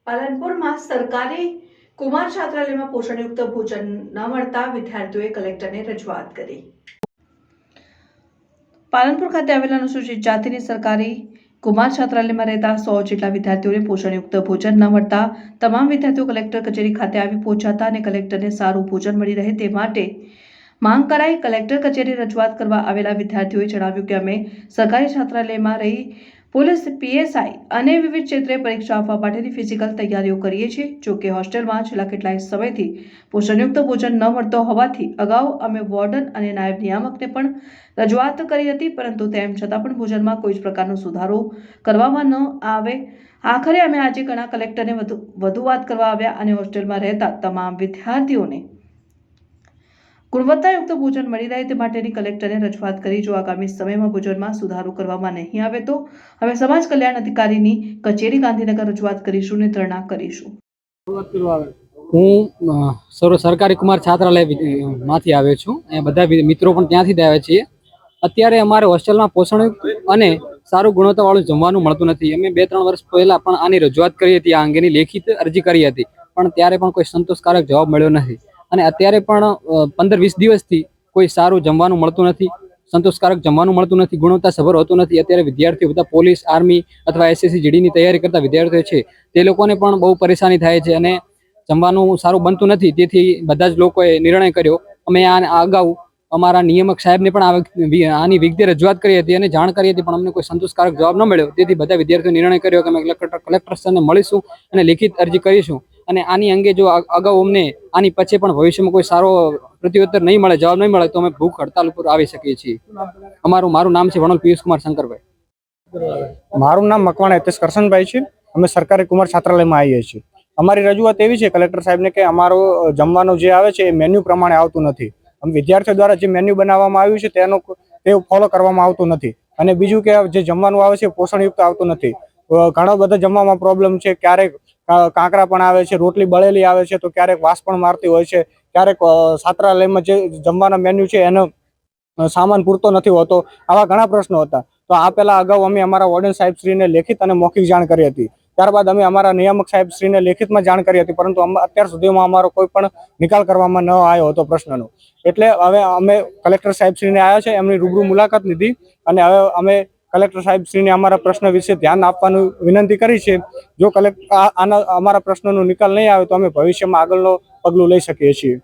પાલનપુરમાં સરકારી કુમાર છાત્રાલયમાં પોષણયુક્ત ભોજન ન મળતા વિદ્યાર્થીઓએ કલેક્ટરને રજૂઆત કરી। પાલનપુર ખાતે આવેલા અનુસૂચિત જાતિની સરકારી કુમાર છાત્રાલયમાં રહેતા 100 જેટલા વિદ્યાર્થીઓને પોષણયુક્ત ભોજન ન મળતા તમામ વિદ્યાર્થીઓ કલેક્ટર કચેરી ખાતે આવી પહોંચ્યા અને કલેક્ટરને સારું ભોજન મળી રહે તે માટે માંગ કરાઈ। કલેક્ટર કચેરી રજૂઆત કરવા આવેલા વિદ્યાર્થીઓએ જણાવ્યું કે અમે સરકારી છાત્રાલયમાં રહી પોલીસ પીએસઆઈ અને વિવિધ ક્ષેત્રે પરીક્ષા આપવા માટેની ફિઝિકલ તૈયારીઓ કરીએ છીએ। જો કે હોસ્ટેલમાં છેલ્લા કેટલાય સમયથી પોષણયુક્ત ભોજન ન મળતો હોવાથી અગાઉ અમે વોર્ડન અને નાયબ નિયામકને પણ રજૂઆત કરી હતી, પરંતુ તેમ છતાં પણ ભોજનમાં કોઈ જ પ્રકારનો સુધારો કરવામાં ન આવે। આખરે અમે આજે ઘણા કલેક્ટરને વધુ વાત કરવા આવ્યા અને હોસ્ટેલમાં રહેતા તમામ વિદ્યાર્થીઓને ગુણવત્તાયુક્ત ભોજન મળી રહે તે માટેની કલેક્ટરને રજૂઆત કરી। જો આગામી સમયમાં ભોજનમાં સુધારો કરવામાં નહીં આવે તો અમે સમાજ કલ્યાણ અધિકારીની કચેરી ગાંધીનગર રજૂઆત કરીશું અને ધરણા કરીશું। હું સરકારી કુમાર છાત્રાલયમાંથી આવ્યો છું। અહીંયા બધા મિત્રો પણ ત્યાંથી જ આવ્યા છીએ। અત્યારે અમારે હોસ્ટેલમાં પોષણયુક્ત અને સારું ગુણવત્તાવાળું જમવાનું મળતું નથી। અમે 2-3 વર્ષ પહેલા પણ આની રજૂઆત કરી હતી, આ અંગેની લેખિત અરજી કરી હતી, પણ ત્યારે પણ કોઈ સંતોષકારક જવાબ મળ્યો નથી અને અત્યારે પણ 15-20 દિવસથી કોઈ સારું જમવાનું મળતું નથી, સંતોષકારક જમવાનું મળતું નથી, ગુણવત્તાસભર હોતું નથી। અત્યારે વિદ્યાર્થીઓ બધા પોલીસ, આર્મી અથવા એસએસસી જીડીની તૈયારી કરતા વિદ્યાર્થીઓ છે તે લોકોને પણ બહુ પરેશાની થાય છે અને જમવાનું સારું બનતું નથી। તેથી બધા જ લોકોએ નિર્ણય કર્યો, અમે અગાઉ અમારા નિયામક સાહેબને પણ આની વિગતે રજૂઆત કરી હતી અને જાણ કરી હતી, પણ અમને કોઈ સંતોષકારક જવાબ ન મળ્યો। તેથી બધા વિદ્યાર્થીઓ નિર્ણય કર્યો કે અમે કલેક્ટર સરને મળીશું અને લેખિત અરજી કરીશું અને આની અંગે જો અગાઉ અમને આની પછી પણ ભવિષ્યમાં કોઈ સારો પ્રત્યુત્તર નહીં મળે, જવાબ નહીં મળે તો અમે ભૂખ હડતાલ ઉપર આવી શકીએ છીએ। મારું નામ છે વણોલ પિયુષ કુમાર શંકરભાઈ। મારું નામ મકવાણા હિતેશ કરશનભાઈ છે। અમે સરકારી કુમાર છાત્રાલયમાં આવીએ છીએ। અમારી રજૂઆત એવી છે કલેક્ટર સાહેબને કે અમારો જમવાનું જે આવે છે એ મેન્યુ પ્રમાણે આવતું નથી। અમે વિદ્યાર્થીઓ દ્વારા જે મેન્યુ બનાવવામાં આવ્યું છે તે ફોલો કરવામાં આવતું નથી અને બીજું કે જે જમવાનું આવે છે પોષણયુક્ત આવતું નથી। ઘણો બધો જમવામાં પ્રોબ્લેમ છે। ક્યારેક કાંકરા પણ આવે છે, રોટલી બળેલી આવે છે, તો ક્યારેક વાસ પણ મારતી હોય છે, ક્યારેક છાત્રાલયમાં જે જમવાના મેન્યુ છે એનો સામાન પૂરતો નથી હોતો। આવા ઘણા પ્રશ્નો હતા। તો આ પહેલા અગાઉ અમે અમારા વોર્ડન સાહેબશ્રીને લેખિત અને મૌખિક જાણ કરી હતી। ત્યારબાદ અમે અમારા નિયામક સાહેબશ્રીને લેખિતમાં જાણ કરી હતી, પરંતુ અત્યાર સુધીમાં અમારો કોઈ પણ નિકાલ કરવામાં ન આવ્યો હતો પ્રશ્નનો। એટલે હવે અમે કલેક્ટર સાહેબશ્રીને આવ્યા છે, એમની રૂબરૂ મુલાકાત લીધી અને હવે અમે કલેક્ટર સાહેબશ્રીને અમારા પ્રશ્ન વિશે ધ્યાન આપવાનું વિનંતી કરી છે। જો અમારા પ્રશ્નનો નિકાલ નહીં આવે તો અમે ભવિષ્યમાં આગળનો પગલું લઈ શકીએ છીએ।